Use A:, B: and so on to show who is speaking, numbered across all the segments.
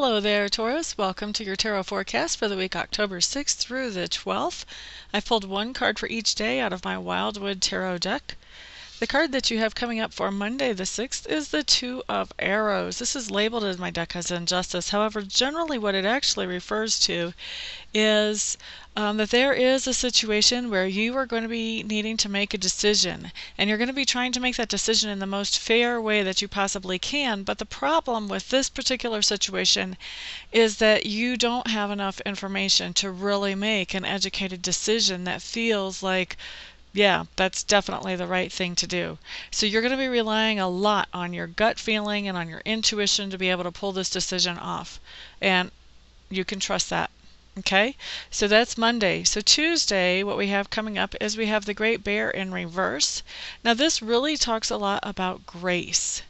A: Hello there, Taurus. Welcome to your tarot forecast for the week October 6th through the 12th. I've pulled one card for each day out of my Wildwood Tarot deck. The card that you have coming up for Monday the 6th is the Two of Arrows. This is labeled in my deck as injustice. However, generally what it actually refers to is that there is a situation where you are going to be needing to make a decision, and you're going to be trying to make that decision in the most fair way that you possibly can. But the problem with this particular situation is that you don't have enough information to really make an educated decision that feels like, yeah, that's definitely the right thing to do. So you're going to be relying a lot on your gut feeling and on your intuition to be able to pull this decision off. And you can trust that. Okay, so that's Monday. So Tuesday, what we have coming up is we have the Great Bear in reverse. Now this really talks a lot about grace.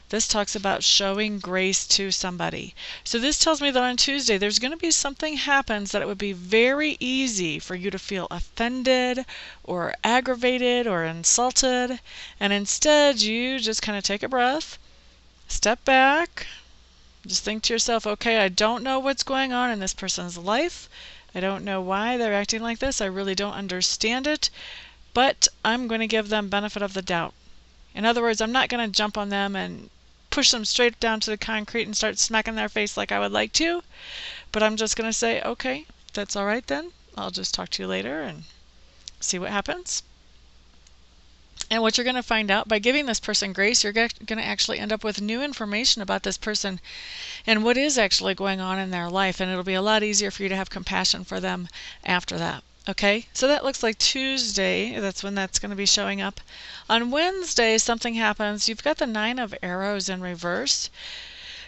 A: This talks about showing grace to somebody. So this tells me that on Tuesday there's going to be something happens that it would be very easy for you to feel offended or aggravated or insulted. And instead you just kind of take a breath, step back, just think to yourself, okay, I don't know what's going on in this person's life. I don't know why they're acting like this. I really don't understand it. But I'm going to give them benefit of the doubt. In other words, I'm not going to jump on them and push them straight down to the concrete and start smacking their face like I would like to. But I'm just going to say, okay, that's all right then. I'll just talk to you later and see what happens. And what you're going to find out by giving this person grace, you're going to actually end up with new information about this person and what is actually going on in their life. And it'll be a lot easier for you to have compassion for them after that. Okay, so that looks like Tuesday. That's when that's going to be showing up. On Wednesday, something happens. You've got the Nine of Arrows in reverse.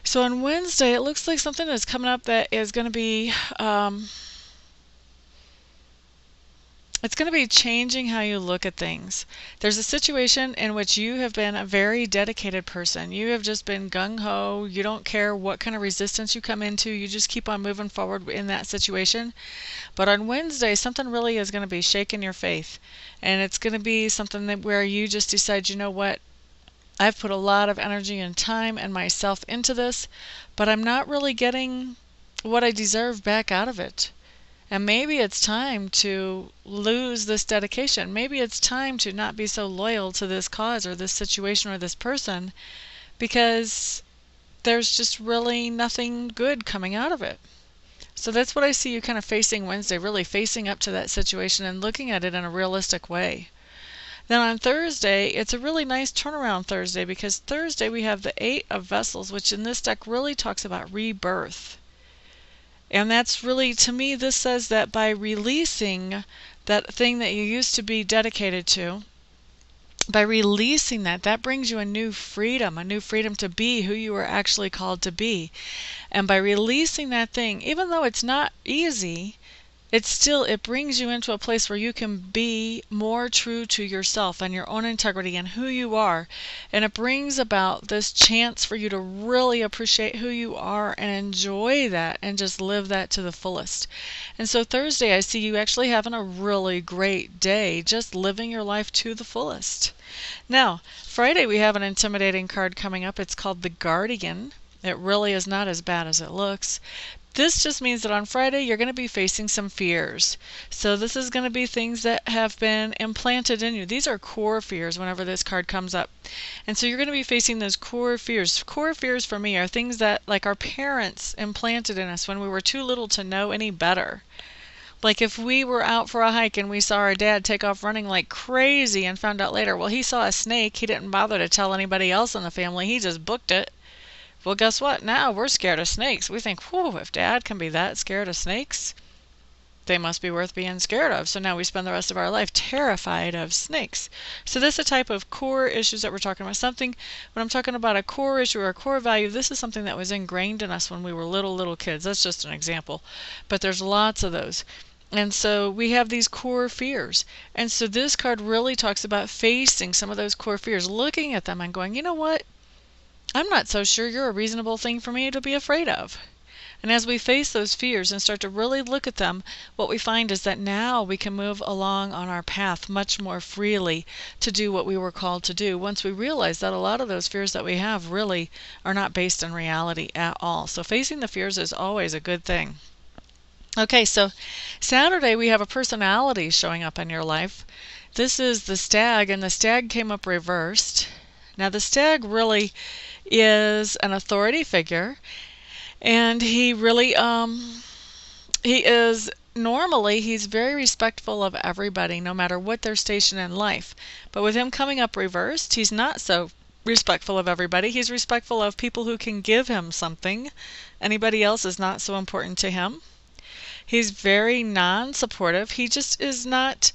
A: So on Wednesday, it looks like something is coming up that is going to be it's going to be changing how you look at things. There's a situation in which you have been a very dedicated person. You have just been gung-ho. You don't care what kind of resistance you come into. You just keep on moving forward in that situation. But on Wednesday, something really is going to be shaking your faith. And it's going to be something that where you just decide, you know what? I've put a lot of energy and time and myself into this, but I'm not really getting what I deserve back out of it. And maybe it's time to lose this dedication. Maybe it's time to not be so loyal to this cause or this situation or this person, because there's just really nothing good coming out of it. So that's what I see you kind of facing Wednesday, really facing up to that situation and looking at it in a realistic way. Then on Thursday, it's a really nice turnaround Thursday, because Thursday we have the Eight of Vessels, which in this deck really talks about rebirth. And that's really, to me, this says that by releasing that thing that you used to be dedicated to, by releasing that, that brings you a new freedom to be who you were actually called to be. And by releasing that thing, even though it's not easy, it brings you into a place where you can be more true to yourself and your own integrity and who you are. And it brings about this chance for you to really appreciate who you are and enjoy that and just live that to the fullest. And so Thursday, I see you actually having a really great day, just living your life to the fullest. Now, Friday, we have an intimidating card coming up. It's called the Guardian. It really is not as bad as it looks. This just means that on Friday you're going to be facing some fears. So this is going to be things that have been implanted in you. These are core fears whenever this card comes up. And so you're going to be facing those core fears. Core fears for me are things that like our parents implanted in us when we were too little to know any better. Like if we were out for a hike and we saw our dad take off running like crazy and found out later, well, he saw a snake. He didn't bother to tell anybody else in the family. He just booked it. Well, guess what? Now we're scared of snakes. We think, whew, if Dad can be that scared of snakes, they must be worth being scared of. So now we spend the rest of our life terrified of snakes. So this is a type of core issues that we're talking about. Something, when I'm talking about a core issue or a core value, this is something that was ingrained in us when we were little kids. That's just an example. But there's lots of those. And so we have these core fears. And so this card really talks about facing some of those core fears, looking at them and going, you know what? I'm not so sure you're a reasonable thing for me to be afraid of. And as we face those fears and start to really look at them, what we find is that now we can move along on our path much more freely to do what we were called to do once we realize that a lot of those fears that we have really are not based in reality at all. So facing the fears is always a good thing. Okay, so Saturday we have a personality showing up in your life. This is the stag, and the stag came up reversed. Now the stag really is an authority figure, and he really he's very respectful of everybody no matter what their station in life. But with him coming up reversed, he's not so respectful of everybody. He's respectful of people who can give him something. Anybody else is not so important to him. He's very non-supportive. He just is not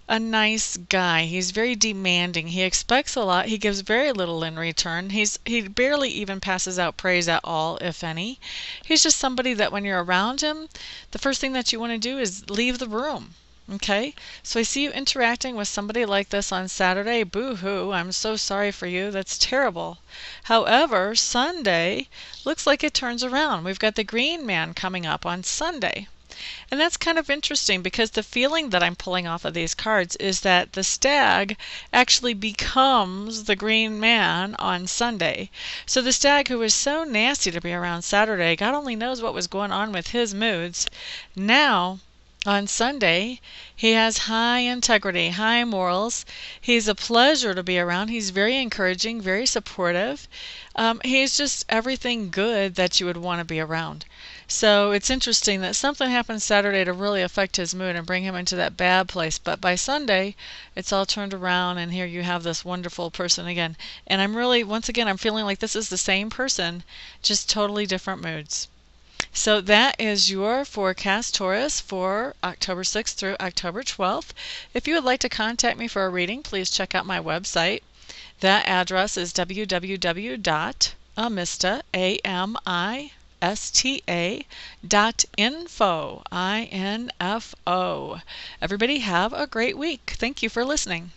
A: a nice guy. He's very demanding. He expects a lot. He gives very little in return. He barely even passes out praise at all, if any. He's just somebody that when you're around him, the first thing that you want to do is leave the room. Okay? So I see you interacting with somebody like this on Saturday. Boo-hoo. I'm so sorry for you. That's terrible. However, Sunday looks like it turns around. We've got the green man coming up on Sunday. And that's kind of interesting because the feeling that I'm pulling off of these cards is that the stag actually becomes the green man on Sunday. So the stag, who was so nasty to be around Saturday, God only knows what was going on with his moods. Now, on Sunday, he has high integrity, high morals. He's a pleasure to be around. He's very encouraging, very supportive. He's just everything good that you would want to be around. So it's interesting that something happened Saturday to really affect his mood and bring him into that bad place. But by Sunday, it's all turned around, and here you have this wonderful person again. And I'm really, once again, I'm feeling like this is the same person, just totally different moods. So that is your forecast, Taurus, for October 6th through October 12th. If you would like to contact me for a reading, please check out my website. That address is www.amista.info. Info. Everybody have a great week. Thank you for listening.